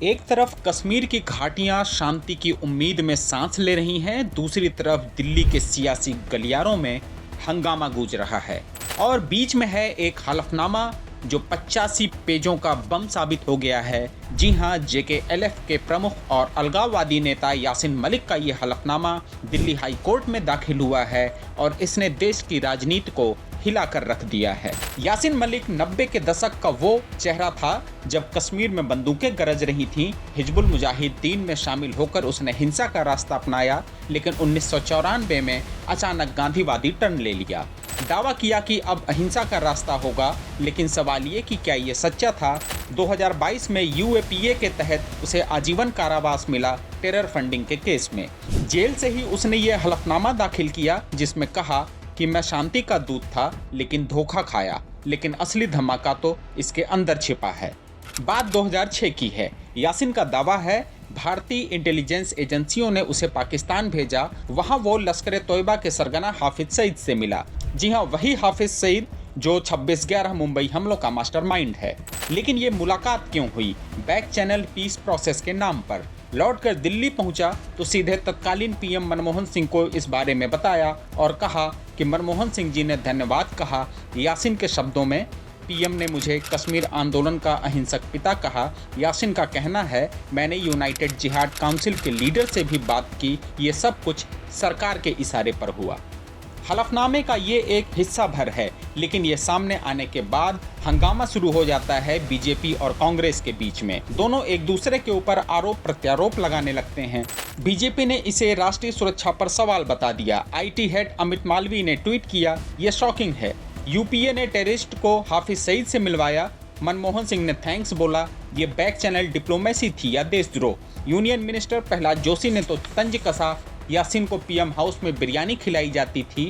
एक तरफ कश्मीर की घाटियां शांति की उम्मीद में सांस ले रही हैं, दूसरी तरफ दिल्ली के सियासी गलियारों में हंगामा गूंज रहा है और बीच में है एक हलफनामा जो 85 पेजों का बम साबित हो गया है। जी हां, JKLF के प्रमुख और अलगाववादी नेता यासिन मलिक का ये हलफनामा दिल्ली हाई कोर्ट में दाखिल हुआ है और इसने देश की राजनीति को हिलाकर रख दिया है। यासिन मलिक 90 के दशक का वो चेहरा था जब कश्मीर में बंदूकें गरज रही थीं। हिजबुल मुजाहिदीन में शामिल होकर उसने हिंसा का रास्ता अपनाया, लेकिन 1994 में अचानक गांधीवादी टर्न ले लिया। दावा किया कि अब अहिंसा का रास्ता होगा, लेकिन सवाल ये कि क्या ये सच्चा था। 2022 में UAPA के तहत उसे आजीवन कारावास मिला टेरर फंडिंग के केस में। जेल से ही उसने ये हलफनामा दाखिल किया जिसमें कहा कि मैं शांति का दूत था लेकिन धोखा खाया, लेकिन असली धमाका तो इसके अंदर छिपा है। बात 2006 की है। यासिन का दावा है भारतीय इंटेलिजेंस एजेंसियों ने उसे पाकिस्तान भेजा, वहां वो लश्कर तोयबा के सरगना हाफिज सईद से मिला। जी हाँ, वही हाफिज सईद जो 26/11 मुंबई हमलों का मास्टरमाइंड है। लेकिन ये मुलाकात क्यों हुई? बैक चैनल पीस प्रोसेस के नाम पर। लौटकर दिल्ली पहुंचा तो सीधे तत्कालीन PM मनमोहन सिंह को इस बारे में बताया और कहा कि मनमोहन सिंह जी ने धन्यवाद कहा। यासिन के शब्दों में, PM ने मुझे कश्मीर आंदोलन का अहिंसक पिता कहा। यासिन का कहना है, मैंने यूनाइटेड जिहाद काउंसिल के लीडर से भी बात की। ये सब कुछ सरकार के इशारे पर हुआ। हलफनामे का ये एक हिस्सा भर है, लेकिन ये सामने आने के बाद हंगामा शुरू हो जाता है बीजेपी और कांग्रेस के बीच में। दोनों एक दूसरे के ऊपर आरोप प्रत्यारोप लगाने लगते हैं। बीजेपी ने इसे राष्ट्रीय सुरक्षा पर सवाल बता दिया। IT हेड अमित मालवीय ने ट्वीट किया, ये शॉकिंग है। UPA ने टेररिस्ट को हाफिज सईद से मिलवाया। मनमोहन सिंह ने थैंक्स बोला। ये बैक चैनल डिप्लोमेसी थी या देशद्रोह? यूनियन मिनिस्टर प्रहलाद जोशी ने तो तंज कसा। यासिन को PM हाउस में बिरयानी खिलाई जाती थी।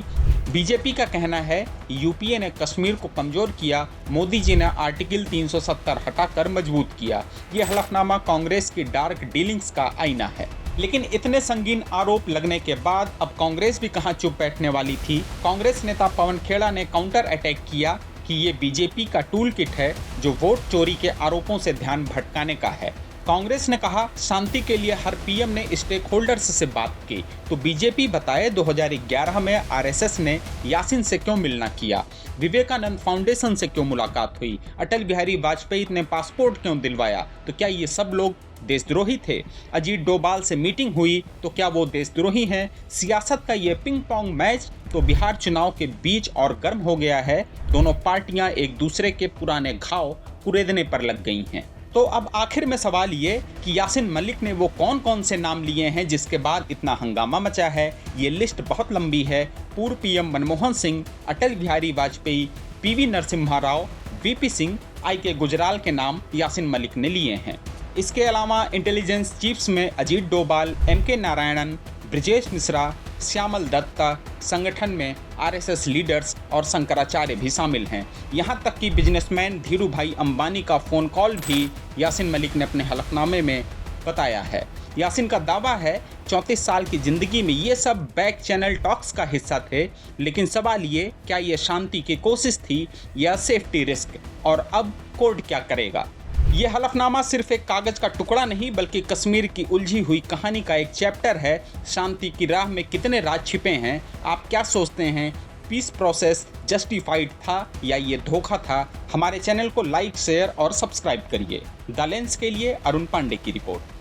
बीजेपी का कहना है UPA ने कश्मीर को कमजोर किया, मोदी जी ने आर्टिकल 370 हटाकर मजबूत किया। ये हलफनामा कांग्रेस की डार्क डीलिंग्स का आईना है। लेकिन इतने संगीन आरोप लगने के बाद अब कांग्रेस भी कहां चुप बैठने वाली थी। कांग्रेस नेता पवन खेड़ा ने काउंटर अटैक किया कि ये बीजेपी का टूल किट है जो वोट चोरी के आरोपों से ध्यान भटकाने का है। कांग्रेस ने कहा, शांति के लिए हर PM ने स्टेक होल्डर्स से बात की। तो बीजेपी बताए 2011 में RSS ने यासिन से क्यों मिलना किया, विवेकानंद फाउंडेशन से क्यों मुलाकात हुई, अटल बिहारी वाजपेयी ने पासपोर्ट क्यों दिलवाया, तो क्या ये सब लोग देशद्रोही थे? अजीत डोभाल से मीटिंग हुई तो क्या वो देशद्रोही हैं? सियासत का ये पिंग पोंग मैच तो बिहार चुनाव के बीच और गर्म हो गया है। दोनों पार्टियां एक दूसरे के पुराने घाव कुरेदने पर लग गई हैं। तो अब आखिर में सवाल ये कि यासिन मलिक ने वो कौन कौन से नाम लिए हैं जिसके बाद इतना हंगामा मचा है। ये लिस्ट बहुत लंबी है। पूर्व PM Manmohan Singh, Atal Bihari Vajpayee, PV Narasimha Rao, VP Singh, IK Gujral के नाम यासिन मलिक ने लिए हैं। इसके अलावा इंटेलिजेंस चीफ्स में अजीत डोभाल, MK नारायणन, ब्रजेश मिश्रा, श्यामल दत्ता, संगठन में RSS लीडर्स और शंकराचार्य भी शामिल हैं। यहाँ तक कि बिजनेसमैन धीरू भाई अंबानी का फ़ोन कॉल भी यासिन मलिक ने अपने हलफनामे में बताया है। यासिन का दावा है 34 साल की ज़िंदगी में ये सब बैक चैनल टॉक्स का हिस्सा थे। लेकिन सवाल ये, क्या ये शांति की कोशिश थी या सेफ्टी रिस्क? और अब कोर्ट क्या करेगा? ये हलफनामा सिर्फ एक कागज का टुकड़ा नहीं बल्कि कश्मीर की उलझी हुई कहानी का एक चैप्टर है। शांति की राह में कितने राज छिपे हैं? आप क्या सोचते हैं? पीस प्रोसेस जस्टिफाइड था या ये धोखा था? हमारे चैनल को लाइक, शेयर और सब्सक्राइब करिए। द लेंस के लिए अरुण पांडे की रिपोर्ट।